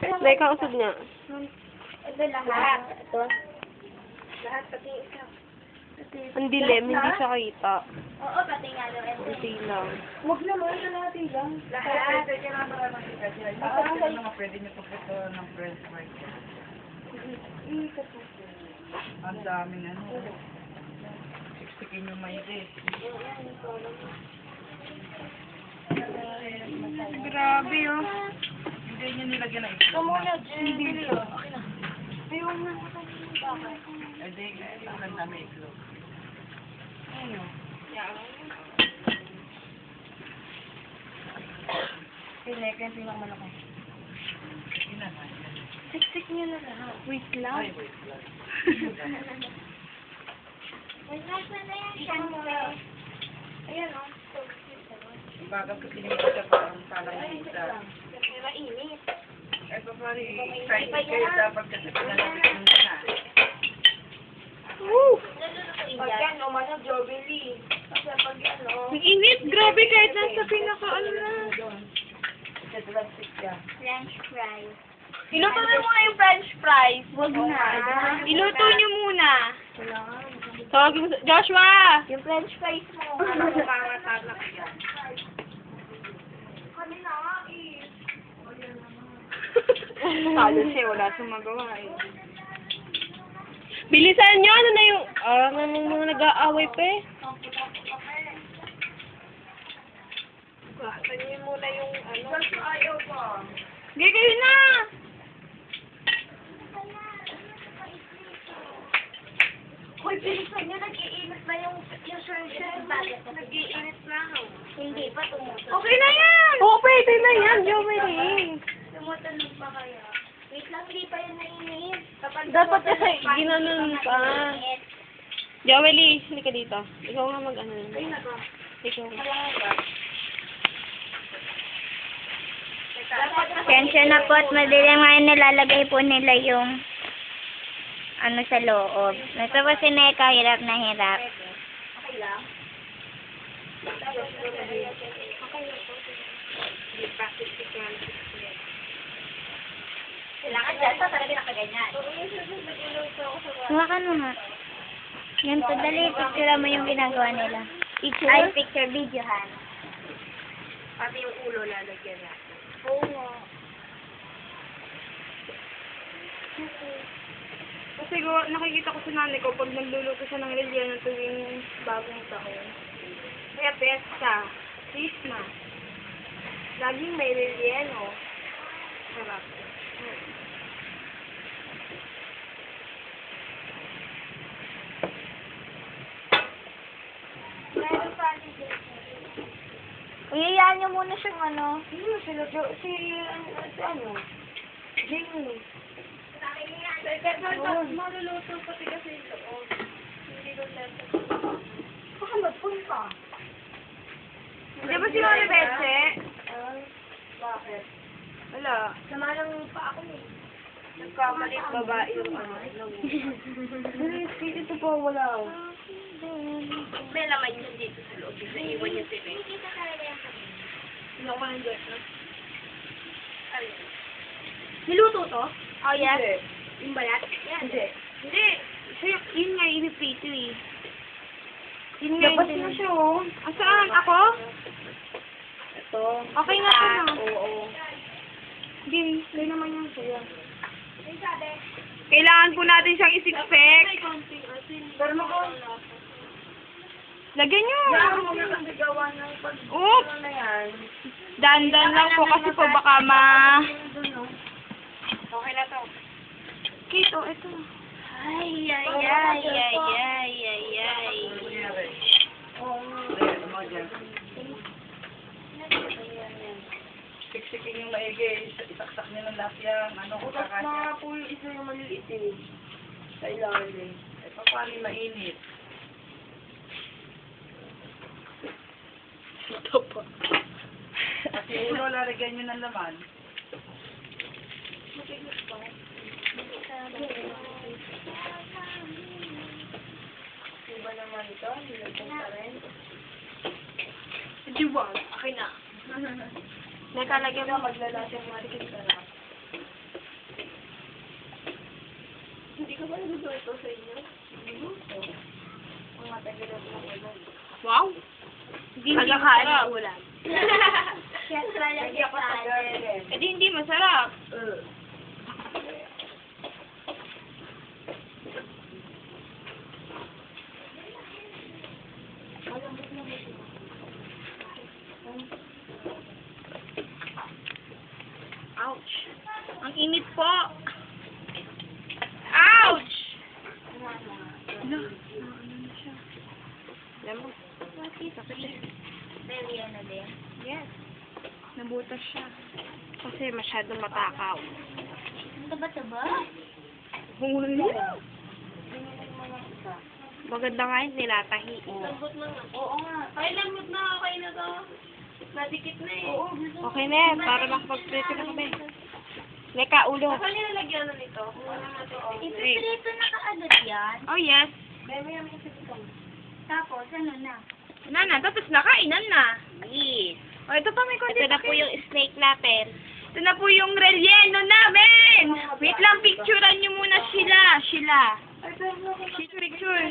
May kausap niya. Ito lahat. Ito. Lahat, pati isa. Ang dilim, hindi siya kita. Oo, pati nga daw. Kunti lang. Huwag naman, kalahati lang. Lahat. Pwede ka naman naman si Kasi. Ano nga pwede niyo pagkito ng French fries. Ang daming ano. Siksikin yung maigi. Grabe, oh. Hindi niyo nilagyan ng itlog. Hindi. Ayun nga. Hindi, ang dami itlog. Pinek, yung pinakamalaki. Sige na nga. Siksik niyo na lahat. Wait lang. Ay, wait lang. Ayan, o. Bagal kasi hindi siya parang salang isa. Mainit. Ay, papari, excited kayo dapat kasi pinalapit mo na. Woo! Pag yan, umano, Jobery. Kasi pag yan, o. Ang init, grabe, kahit nasa pinaka, ano na. Kasi drastic siya. French fries. Iluto niyo muna yung french fries. Huwag na. Iluto niyo muna. Tawagin mo sa... Joshua! Yung French fries mo. Ano mo pangatalak yan? Talo siya, wala siyang magawa eh. Bilisan niyo, ano na yung... mga nag-aaway pa eh. Tanyin muna yung ano. Kasi ayaw pa. Hindi kayo na! Uy, bilisan nyo, nag-iinit na yung sure. Bakit? Nag-iinit na. Hindi pa tumutunog. Okay na yan! Oo, pwede na yan, Jomery. Tumutunog pa kaya? Wait lang, hindi pa yun nainit. Dapat kasi ginanon pa. Jomery, hindi ka dito. Ikaw nga mag-ano. Ay, nako. Ikaw. Pasensya na po at madilim ngayon nilalagay po nila yung ano sa loob. Ito po si Neka, hirap na hirap. Okay lang? Kailangan dyan pa talaga nakaganyan. Hawakan mo nga. Ganito, dali, picture mo yung ginagawa nila. Ay, picture, videohan. Pati yung ulo lalagyan natin. Oo nga. Kasi nakikita ko sa nanay ko pag nagluluto siya ng relleno tuwing bagong taon. Kaya pesta, Christmas. Laging may relleno. Sarap. Meron pa rin dito. Iyayaan niyo muna siyang ano. Ano sila? Ano? Jamie. Maluluto pati kasi yung loob. Hindi ko lasa. Baka magpunta. Di ba si Mami Betche? Bakit? Wala. Sama lang pa ako eh. Nagkamalit babae yung ano. Ito po wala. May laman yun dito sa loob. Naiwan yung sila. Ano ko nang Diyos, no? Niluto to? Oh, yes. Hindi. Yung balat? Yan. Hindi. Hindi. Yun nga yung ipiprito eh. Yun nga Labas yung na siya oh. Saan? Ako? Ito. Okay nga ito na. Oo. Hindi naman yan sa'yo. Kailangan po natin siyang isikpek. Pero mo ko. Lagyan nyo. Kaya mo na kasi gawa ng pag... Oops. Ano na yan? Dandan lang po kasi po baka Okay na to. Kito, ito. Ay, ay, ay, ay, ay, ay, ay. Nangyari. Mo dyan. Siksikin yung maigi. Isaksak niyo ng lahat yan. Ano ko Utas kakasya. na po yung isa yung maliliit eh. Sa ilalim. Ito pa rin mainit. Ito pa. Kasi ulo, lalagyan nyo ng laman. Iba naman ito. Nilagyan pa rin. Diwang. Okay na. Nakalagyan mo. Maglalasa yung mga chicken sarap. Wow! Hindi masarap. Siyempre, lagyan ko sa atin. Eh di hindi masarap. Ouch! Ang init po! Ouch! Ano? Ano na siya? Alam mo? Sakit eh. Very ano din. Yes. Nabutas siya. Kasi masyadong matakaw. Taba-taba. Huli. Maganda nga yun, nilatahi. Lambot na nga. Oo nga. Ay, lambot na. Okay na to. Nadikit na eh. Oo. Okay na yan, para makapag-prito na kami. Leka, ulo. Saan nilalagyan na nito? Ipiprito na kaagad yan. Oh, yes. Tapos, ano na? Na, tapos nakainan na. Yes. Oh, ito pa may konti. Ito na po yung snake natin. Ito na po yung relleno namin! Wait lang, picturean nyo muna sila. Picture.